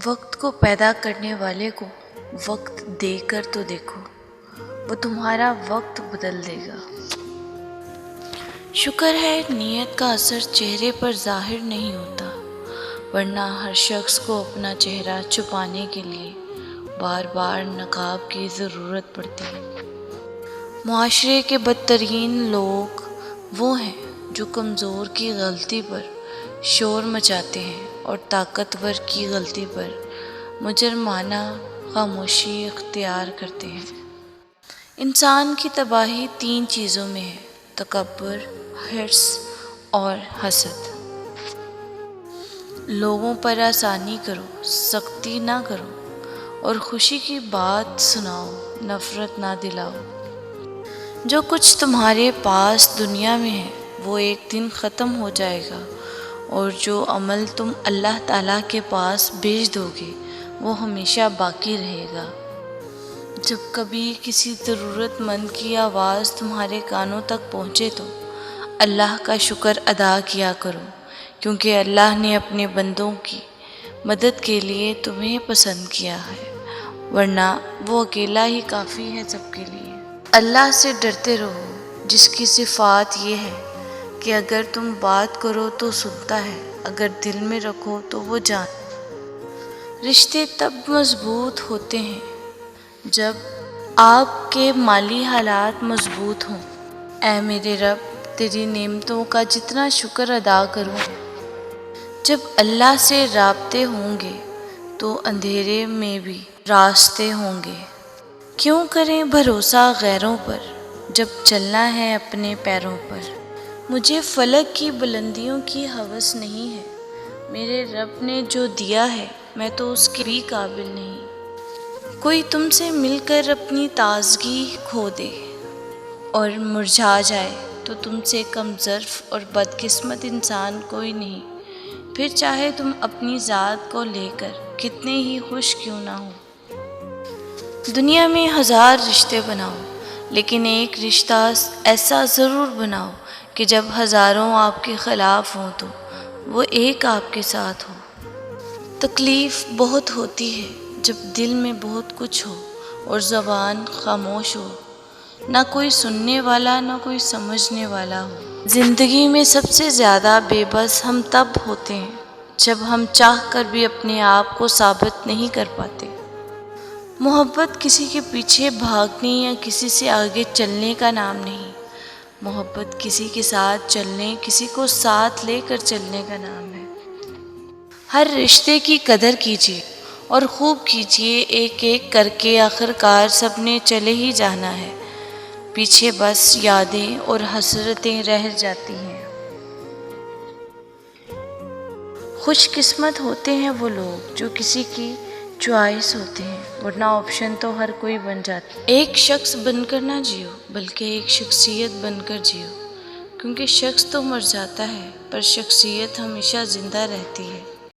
وقت کو پیدا کرنے والے کو وقت دے کر تو دیکھو، وہ تمہارا وقت بدل دے گا۔ شکر ہے نیت کا اثر چہرے پر ظاہر نہیں ہوتا، ورنہ ہر شخص کو اپنا چہرہ چھپانے کے لیے بار بار نقاب کی ضرورت پڑتی ہے۔ معاشرے کے بدترین لوگ وہ ہیں جو کمزور کی غلطی پر شور مچاتے ہیں اور طاقتور کی غلطی پر مجرمانہ خاموشی اختیار کرتے ہیں۔ انسان کی تباہی 3 چیزوں میں ہے: تکبر، حرص اور حسد۔ لوگوں پر آسانی کرو، سختی نہ کرو، اور خوشی کی بات سناؤ، نفرت نہ دلاؤ۔ جو کچھ تمہارے پاس دنیا میں ہے وہ ایک دن ختم ہو جائے گا، اور جو عمل تم اللہ تعالیٰ کے پاس بھیج دو گے وہ ہمیشہ باقی رہے گا۔ جب کبھی کسی ضرورت مند کی آواز تمہارے کانوں تک پہنچے تو اللہ کا شکر ادا کیا کرو، کیونکہ اللہ نے اپنے بندوں کی مدد کے لیے تمہیں پسند کیا ہے، ورنہ وہ اکیلا ہی کافی ہے سب کے لیے۔ اللہ سے ڈرتے رہو، جس کی صفات یہ ہے کہ اگر تم بات کرو تو سنتا ہے، اگر دل میں رکھو تو وہ جانتا۔ رشتے تب مضبوط ہوتے ہیں جب آپ کے مالی حالات مضبوط ہوں۔ اے میرے رب، تیری نعمتوں کا جتنا شکر ادا کروں۔ جب اللہ سے رابطے ہوں گے تو اندھیرے میں بھی راستے ہوں گے۔ کیوں کریں بھروسہ غیروں پر جب چلنا ہے اپنے پیروں پر؟ مجھے فلک کی بلندیوں کی ہوس نہیں ہے، میرے رب نے جو دیا ہے میں تو اس کے بھی قابل نہیں۔ کوئی تم سے مل کر اپنی تازگی کھو دے اور مرجھا جائے تو تم سے کم ظرف اور بدقسمت انسان کوئی نہیں، پھر چاہے تم اپنی ذات کو لے کر کتنے ہی خوش کیوں نہ ہو۔ دنیا میں 1000 رشتے بناؤ، لیکن ایک رشتہ ایسا ضرور بناؤ کہ جب ہزاروں آپ کے خلاف ہوں تو وہ ایک آپ کے ساتھ ہو۔ تکلیف بہت ہوتی ہے جب دل میں بہت کچھ ہو اور زبان خاموش ہو، نہ کوئی سننے والا نہ کوئی سمجھنے والا ہو۔ زندگی میں سب سے زیادہ بے بس ہم تب ہوتے ہیں جب ہم چاہ کر بھی اپنے آپ کو ثابت نہیں کر پاتے۔ محبت کسی کے پیچھے بھاگنے یا کسی سے آگے چلنے کا نام نہیں، محبت کسی کے ساتھ چلنے، کسی کو ساتھ لے کر چلنے کا نام ہے۔ ہر رشتے کی قدر کیجیے اور خوب کیجیے، ایک ایک کر کے آخرکار سب نے چلے ہی جانا ہے، پیچھے بس یادیں اور حسرتیں رہ جاتی ہیں۔ خوش قسمت ہوتے ہیں وہ لوگ جو کسی کی چوائس ہوتے ہیں، ورنہ آپشن تو ہر کوئی بن جاتا ہے۔ ایک شخص بن کر نہ جیو بلکہ ایک شخصیت بن کر جیو، کیونکہ شخص تو مر جاتا ہے پر شخصیت ہمیشہ زندہ رہتی ہے۔